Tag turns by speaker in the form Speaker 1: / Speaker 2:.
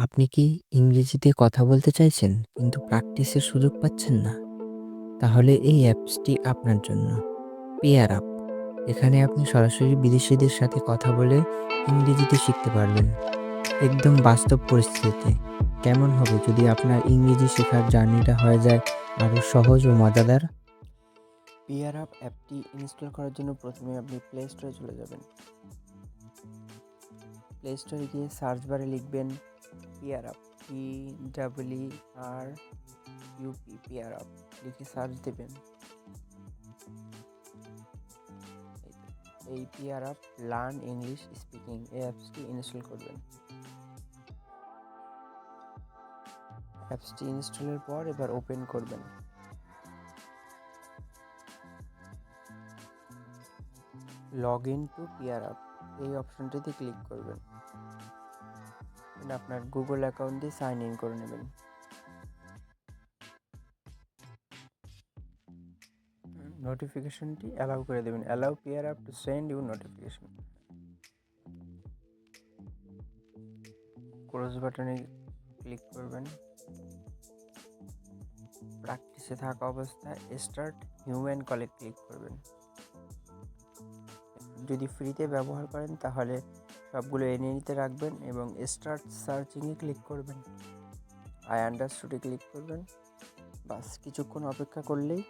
Speaker 1: আপনি কি ইংরেজিতে কথা বলতে চাইছেন কিন্তু প্র্যাকটিসের সুযোগ পাচ্ছেন না? তাহলে এই অ্যাপসটি আপনার জন্য। Pair up. এখানে আপনি সরাসরি বিদেশিদের সাথে কথা বলে ইংরেজিতে শিখতে পারবেন। একদম বাস্তব পরিস্থিতিতে। কেমন হবে যদি আপনার ইংরেজি শেখার জার্নিটা হয়ে যায় আরও সহজ ও মজাদার?
Speaker 2: পেয়ার আপ অ্যাপটি ইনস্টল করার জন্য প্রথমে আপনি প্লে স্টোরে চলে যাবেন। প্লে স্টোরে গিয়ে সার্চ বারে লিখবেন pair up, PEARUP, pair up লিখে সার্চ দেবেন। এই pair up learn English speaking এই অ্যাপসটি ইনস্টল করবেন। অ্যাপসটি ইনস্টলের পর এবার ওপেন করবেন। Log in to PairUp এই অপশনটিতে ক্লিক করবেন। আপনার গুগল অ্যাকাউন্ট দিয়ে সাইন ইন করে নেবেন। নোটিফিকেশনটি অ্যালাউ করে দেবেন। Allow PairUp to send you notification. Close বাটনে ক্লিক করবেন। প্র্যাকটিসে থাকা অবস্থায় স্টার্ট হিউম্যান কলে ক্লিক করবেন। যদি ফ্রিতে ব্যবহার করেন তাহলে সবগুলো এনে নিতে রাখবেন এবং স্টার্ট সার্চিংয়ে ক্লিক করবেন। আই আন্ডারস্টুডে ক্লিক করবেন। বাস কিছুক্ষণ অপেক্ষা করলেই